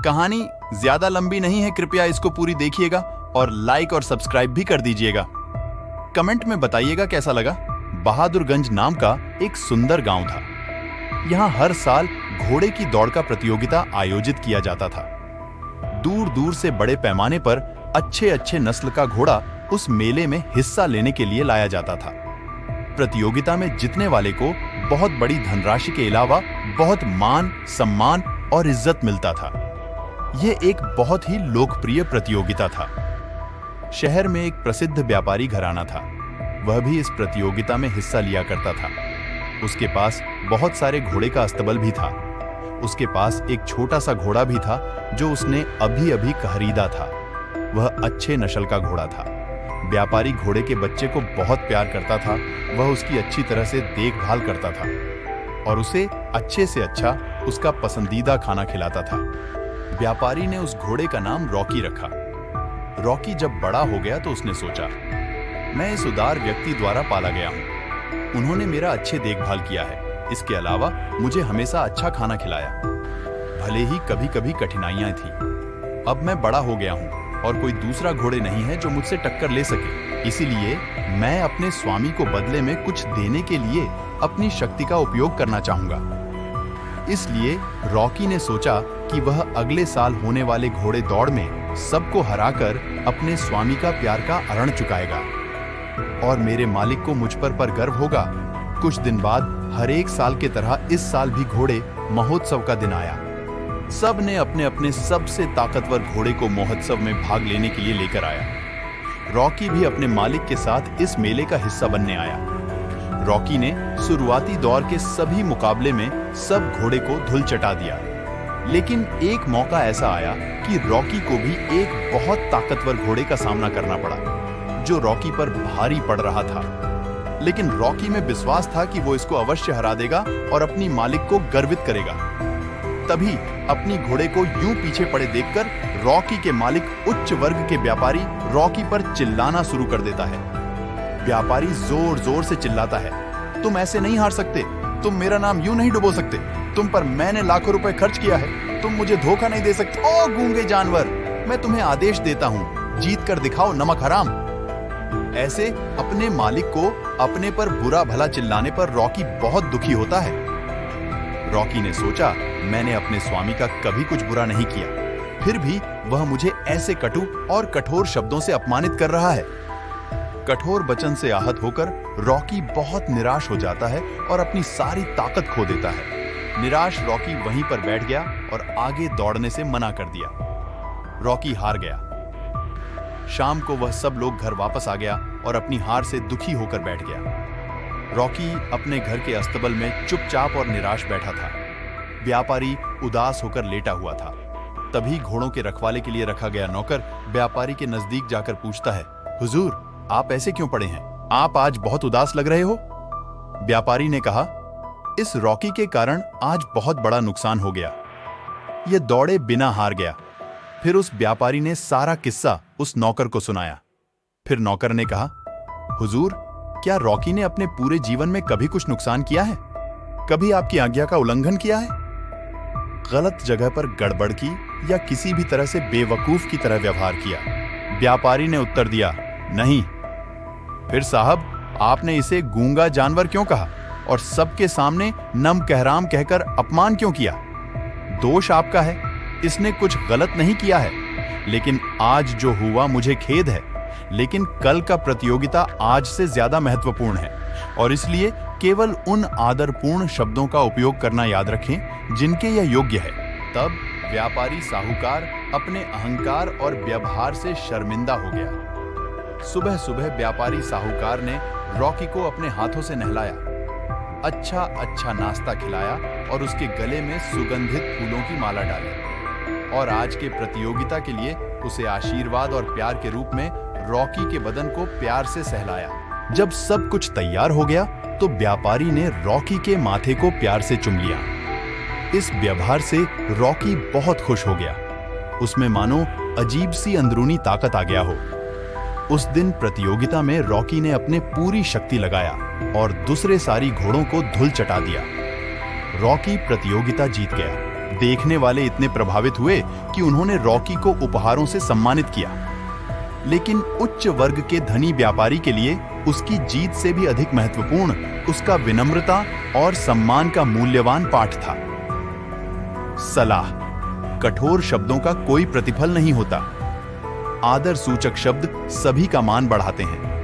कहानी ज्यादा लंबी नहीं है, कृपया इसको पूरी देखिएगा और लाइक और सब्सक्राइब भी कर दीजिएगा। कमेंट में बताइएगा कैसा लगा। बहादुरगंज नाम का एक सुंदर गांव था। यहाँ हर साल घोड़े की दौड़ का प्रतियोगिता आयोजित किया जाता था। दूर दूर से बड़े पैमाने पर अच्छे अच्छे नस्ल का घोड़ा उस मेले में हिस्सा लेने के लिए लाया जाता था। प्रतियोगिता में जीतने वाले को बहुत बड़ी धनराशि के अलावा बहुत मान, सम्मान और इज्जत मिलता था। यह एक बहुत ही लोकप्रिय प्रतियोगिता था। शहर में एक प्रसिद्ध व्यापारी घराना था। वह भी इस प्रतियोगिता में हिस्सा लिया करता था। उसके पास बहुत सारे घोड़े का अस्तबल भी था। उसके पास एक छोटा सा घोड़ा भी था जो उसने अभी अभी खरीदा था। वह अच्छे नस्ल का घोड़ा था। व्यापारी घोड़े के बच्चे को बहुत प्यार करता था। वह उसकी अच्छी तरह से देखभाल करता था और उसे अच्छे से अच्छा उसका पसंदीदा खाना खिलाता था। व्यापारी ने उस घोड़े का नाम रॉकी रखा। रॉकी जब बड़ा हो गया तो उसने सोचा, मैं इस उदार व्यक्ति द्वारा पाला गया हूं। उन्होंने मेरा अच्छे देखभाल किया है। इसके अलावा मुझे हमेशा अच्छा खाना खिलाया। भले ही कभी कभी कठिनाइयां थी। अब मैं बड़ा हो गया हूं और कोई दूसरा घोड़े नहीं है जो मुझसे टक्कर ले सके। इसीलिए मैं अपने स्वामी को बदले में कुछ देने के लिए अपनी शक्ति का उपयोग करना चाहूंगा। इसलिए रॉकी ने सोचा कि वह अगले साल होने वाले घोड़े दौड़ में सबको हराकर अपने स्वामी का प्यार का ऋण चुकाएगा और मेरे मालिक को मुझ पर गर्व होगा। कुछ दिन बाद हर एक साल की तरह इस साल भी घोड़े महोत्सव का दिन आया। सब ने अपने अपने सबसे ताकतवर घोड़े को महोत्सव में भाग लेने के लिए लेकर आया। रॉकी भी अपने मालिक के साथ इस मेले का हिस्सा बनने आया। रॉकी ने शुरुआती दौर के सभी मुकाबले में सब घोड़े को धूल चटा दिया। लेकिन एक मौका ऐसा आया कि रॉकी को भी एक बहुत ताकतवर घोड़े का सामना करना पड़ा जो रॉकी पर भारी पड़ रहा था। लेकिन रॉकी में विश्वास था कि वो इसको अवश्य हरा देगा और अपनी मालिक को गर्वित करेगा। तभी अपनी घोड़े को यूं पीछे पड़े देखकर रॉकी के मालिक उच्च वर्ग के व्यापारी रॉकी पर चिल्लाना शुरू कर देता है। व्यापारी जोर जोर से चिल्लाता है, तुम ऐसे नहीं हार सकते। तुम मेरा नाम यूं नहीं डुबो सकते। तुम पर मैंने लाखों रुपए खर्च किया है। तुम मुझे धोखा नहीं दे सकते। ओ गूंगे जानवर, मैं तुम्हें आदेश देता हूं, जीत कर दिखाओ नमक हराम। ऐसे अपने मालिक को अपने पर बुरा भला चिल्लाने पर रॉकी बहुत दुखी होता है। रॉकी ने सोचा, मैंने अपने स्वामी का कभी कुछ बुरा नहीं किया, फिर भी वह मुझे ऐसे कटु और कठोर शब्दों से अपमानित कर रहा है। कठोर वचन से आहत होकर रॉकी बहुत निराश हो जाता है और अपनी सारी ताकत खो देता है। निराश रॉकी वहीं पर बैठ गया और आगे दौड़ने से मना कर दिया। रॉकी हार गया। शाम को वह सब लोग घर वापस आ गया और अपनी हार से दुखी होकर बैठ गया। रॉकी अपने घर के अस्तबल में चुपचाप और निराश बैठा था। व्यापारी उदास होकर लेटा हुआ था। तभी घोड़ों के रखवाले के लिए रखा गया नौकर व्यापारी के नजदीक जाकर पूछता है, हुजूर, आप ऐसे क्यों पड़े हैं? आप आज बहुत उदास लग रहे हो। व्यापारी ने कहा, इस रॉकी के कारण आज बहुत बड़ा नुकसान हो गया। यह दौड़े बिना हार गया। फिर उस व्यापारी ने सारा किस्सा उस नौकर को सुनाया। फिर नौकर ने कहा, हुजूर, क्या रॉकी ने अपने पूरे जीवन में कभी कुछ नुकसान किया है? कभी आपकी आज्ञा का उल्लंघन किया है? गलत जगह पर गड़बड़ की या किसी भी तरह से बेवकूफ की तरह व्यवहार किया? व्यापारी ने उत्तर दिया, नहीं। फिर साहब, आपने इसे गूंगा जानवर क्यों कहा और सबके सामने नम कहराम कहकर अपमान क्यों किया? दोष आपका है, इसने कुछ गलत नहीं किया है। लेकिन आज जो हुआ मुझे खेद है, लेकिन कल का प्रतियोगिता आज से ज्यादा महत्वपूर्ण है और इसलिए केवल उन आदरपूर्ण शब्दों का उपयोग करना याद रखें जिनके यह योग्य है। तब व्यापारी साहूकार अपने अहंकार और व्यवहार से शर्मिंदा हो गया। सुबह सुबह व्यापारी साहूकार ने रॉकी को अपने हाथों से नहलाया, अच्छा अच्छा नाश्ता खिलाया और उसके गले में सुगंधित फूलों की माला डाली और आज के प्रतियोगिता के लिए उसे आशीर्वाद और प्यार के रूप में रॉकी के बदन को प्यार से सहलाया। जब सब कुछ तैयार हो गया तो व्यापारी ने रॉकी के माथे को प्यार से चूम लिया। इस व्यवहार से रॉकी बहुत खुश हो गया। उसमें मानो अजीब सी अंदरूनी ताकत आ गया हो। उस दिन प्रतियोगिता में रॉकी ने अपने पूरी शक्ति लगाया और दूसरे सारी घोड़ों को धूल चटा दिया। रॉकी प्रतियोगिता जीत गया। देखने वाले इतने प्रभावित हुए कि उन्होंने रॉकी को उपहारों से सम्मानित किया। लेकिन उच्च वर्ग के धनी व्यापारी के लिए उसकी जीत से भी अधिक महत्वपूर्ण उसका विनम्रता और सम्मान का मूल्यवान पाठ था। सलाह। कठोर शब्दों का कोई प्रतिफल नहीं होता। आदर सूचक शब्द सभी का मान बढ़ाते हैं।